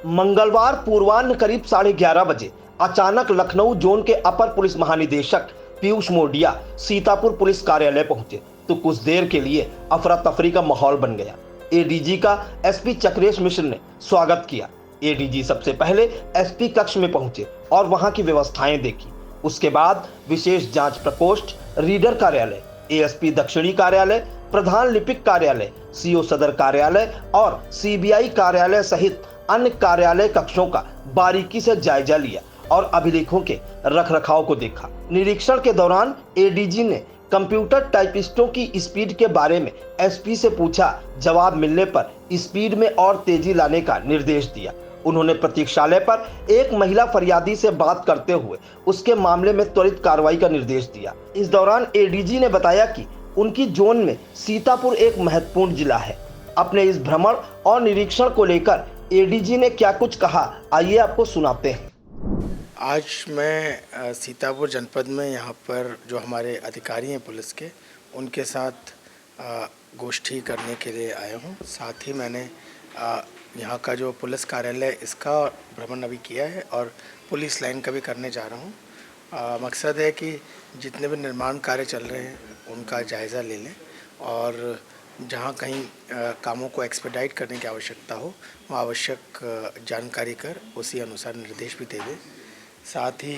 मंगलवार पूर्वाह्न करीब 11:30 बजे अचानक लखनऊ जोन के अपर पुलिस महानिदेशक पीयूष मोडिया सीतापुर पुलिस कार्यालय पहुंचे तो कुछ देर के लिए अफरा तफरी का माहौल बन गया। एडीजी का एसपी चक्रेश मिश्र ने स्वागत किया। एडीजी सबसे पहले एसपी कक्ष में पहुंचे और वहां की व्यवस्थाएं देखी। उसके बाद विशेष जांच प्रकोष्ठ, रीडर कार्यालय, एएसपी दक्षिणी कार्यालय, प्रधान लिपिक कार्यालय, सीओ सदर कार्यालय और सीबीआई कार्यालय सहित अन्य कार्यालय कक्षों का बारीकी से जायजा लिया और अभिलेखों के रखरखाव को देखा। निरीक्षण के दौरान एडीजी ने कंप्यूटर टाइपिस्टों की स्पीड के बारे में एसपी से पूछा। जवाब मिलने पर स्पीड में और तेजी लाने का निर्देश दिया। उन्होंने प्रतीक्षालय पर एक महिला फरियादी से बात करते हुए उसके मामले में त्वरित कार्रवाई का निर्देश दिया। इस दौरान एडीजी ने बताया कि उनकी जोन में सीतापुर एक महत्वपूर्ण जिला है। अपने इस भ्रमण और निरीक्षण को लेकर एडीजी ने क्या कुछ कहा, आइए आपको सुनाते हैं। आज मैं सीतापुर जनपद में यहाँ पर जो हमारे अधिकारी हैं पुलिस के, उनके साथ गोष्ठी करने के लिए आया हूँ। साथ ही मैंने यहाँ का जो पुलिस कार्यालय इसका भ्रमण अभी किया है और पुलिस लाइन का भी करने जा रहा हूँ। मकसद है कि जितने भी निर्माण कार्य चल रहे हैं उनका जायज़ा ले लें और जहाँ कहीं कामों को एक्सपेडाइट करने की आवश्यकता हो वहाँ आवश्यक जानकारी कर उसी अनुसार निर्देश भी दे दें। साथ ही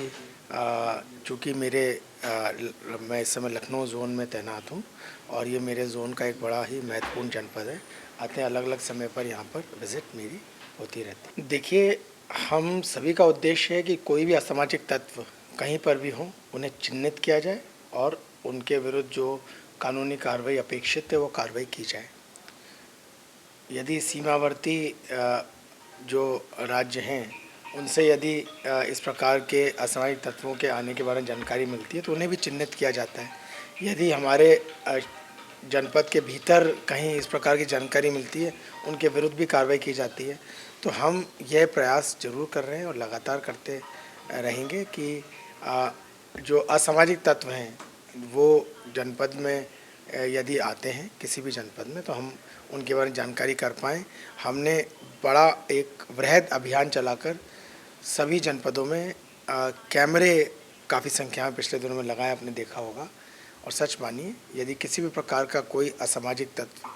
चूँकि मैं इस समय लखनऊ जोन में तैनात हूँ और ये मेरे जोन का एक बड़ा ही महत्वपूर्ण जनपद है। आते अलग अलग समय पर यहाँ पर विज़िट मेरी होती रहती है। देखिए, हम सभी का उद्देश्य है कि कोई भी असामाजिक तत्व कहीं पर भी हो उन्हें चिन्हित किया जाए और उनके विरुद्ध जो कानूनी कार्रवाई अपेक्षित है वो कार्रवाई की जाए। यदि सीमावर्ती जो राज्य हैं उनसे यदि इस प्रकार के असामाजिक तत्वों के आने के बारे में जानकारी मिलती है तो उन्हें भी चिन्हित किया जाता है। यदि हमारे जनपद के भीतर कहीं इस प्रकार की जानकारी मिलती है उनके विरुद्ध भी कार्रवाई की जाती है। तो हम यह प्रयास जरूर कर रहे हैं और लगातार करते रहेंगे कि जो असामाजिक तत्व हैं वो जनपद में यदि आते हैं किसी भी जनपद में तो हम उनके बारे में जानकारी कर पाएँ। हमने बड़ा एक वृहद अभियान चलाकर सभी जनपदों में कैमरे काफ़ी संख्या में पिछले दिनों में लगाए, आपने देखा होगा। और सच मानिए, यदि किसी भी प्रकार का कोई असामाजिक तत्व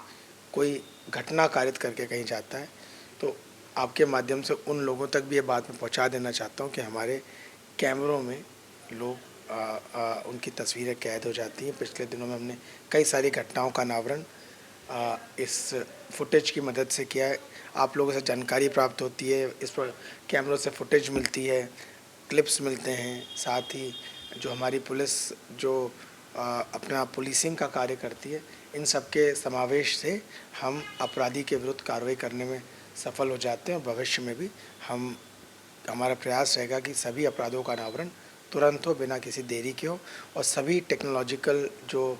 कोई घटना कारित करके कहीं जाता है तो आपके माध्यम से उन लोगों तक भी ये बात मैं पहुंचा देना चाहता हूं कि हमारे कैमरों में लोग उनकी तस्वीरें कैद हो जाती हैं। पिछले दिनों में हमने कई सारी घटनाओं का अनावरण इस फुटेज की मदद से किया है। आप लोगों से जानकारी प्राप्त होती है, इस पर कैमरों से फुटेज मिलती है, क्लिप्स मिलते हैं। साथ ही जो हमारी पुलिस जो अपना पुलिसिंग का कार्य करती है, इन सब के समावेश से हम अपराधी के विरुद्ध कार्रवाई करने में सफल हो जाते हैं और भविष्य में भी हमारा प्रयास रहेगा कि सभी अपराधों का अनावरण तुरंत हो, बिना किसी देरी के हो और सभी टेक्नोलॉजिकल जो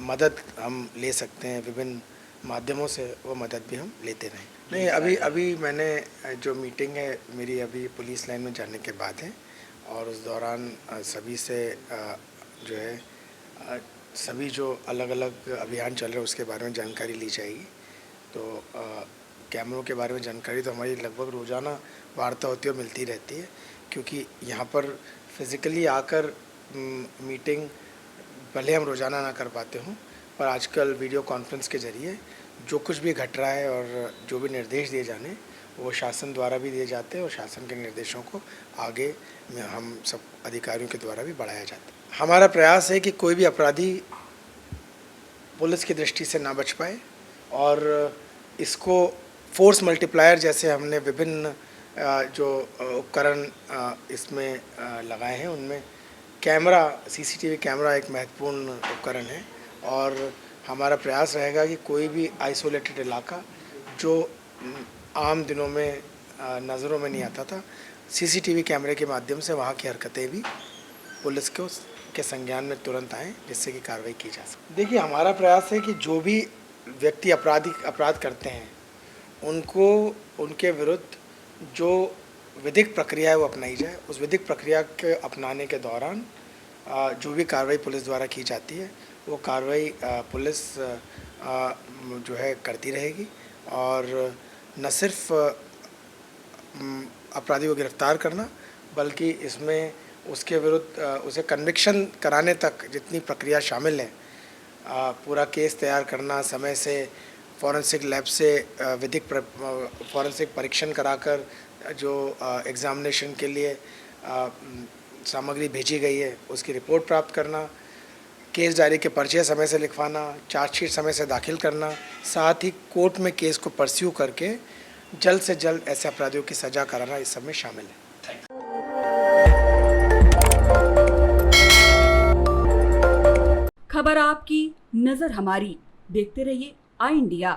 मदद हम ले सकते हैं विभिन्न माध्यमों से, वो मदद भी हम लेते रहें। नहीं, अभी मैंने जो मीटिंग है मेरी अभी पुलिस लाइन में जाने के बाद है और उस दौरान सभी से जो है सभी जो अलग अलग अभियान चल रहे हैं उसके बारे में जानकारी ली जाएगी। तो कैमरों के बारे में जानकारी तो हमारी लगभग रोज़ाना वार्ता होती है और मिलती रहती है, क्योंकि यहाँ पर फिज़िकली आकर मीटिंग भले हम रोज़ाना ना कर पाते हों पर आजकल वीडियो कॉन्फ्रेंस के ज़रिए जो कुछ भी घट रहा है और जो भी निर्देश दिए जाने वो शासन द्वारा भी दिए जाते हैं और शासन के निर्देशों को आगे में हम सब अधिकारियों के द्वारा भी बढ़ाया जाता है। हमारा प्रयास है कि कोई भी अपराधी पुलिस की दृष्टि से ना बच पाए और इसको फोर्स मल्टीप्लायर जैसे हमने विभिन्न जो उपकरण इसमें लगाए हैं उनमें कैमरा, सीसीटीवी कैमरा एक महत्वपूर्ण उपकरण है और हमारा प्रयास रहेगा कि कोई भी आइसोलेटेड इलाका जो आम दिनों में नज़रों में नहीं आता था, सीसीटीवी कैमरे के माध्यम से वहाँ की हरकतें भी पुलिस के संज्ञान में तुरंत आएँ, जिससे कि कार्रवाई की जा सके। देखिए, हमारा प्रयास है कि जो भी व्यक्ति अपराध करते हैं उनको उनके विरुद्ध जो विधिक प्रक्रिया है वो अपनाई जाए। उस विधिक प्रक्रिया के अपनाने के दौरान जो भी कार्रवाई पुलिस द्वारा की जाती है वो कार्रवाई पुलिस जो है करती रहेगी और न सिर्फ अपराधी को गिरफ्तार करना, बल्कि इसमें उसके विरुद्ध उसे कन्विक्शन कराने तक जितनी प्रक्रिया शामिल है, पूरा केस तैयार करना, समय से फॉरेंसिक लैब से विधिक फॉरेंसिक परीक्षण कराकर जो एग्ज़ामिनेशन के लिए सामग्री भेजी गई है उसकी रिपोर्ट प्राप्त करना, केस डायरी के पर्चे समय से लिखवाना, चार्जशीट समय से दाखिल करना, साथ ही कोर्ट में केस को परस्यू करके जल्द से जल्द ऐसे अपराधियों की सज़ा कराना इस सब में शामिल है। खबर आपकी, नजर हमारी। देखते रहिए आई इंडिया।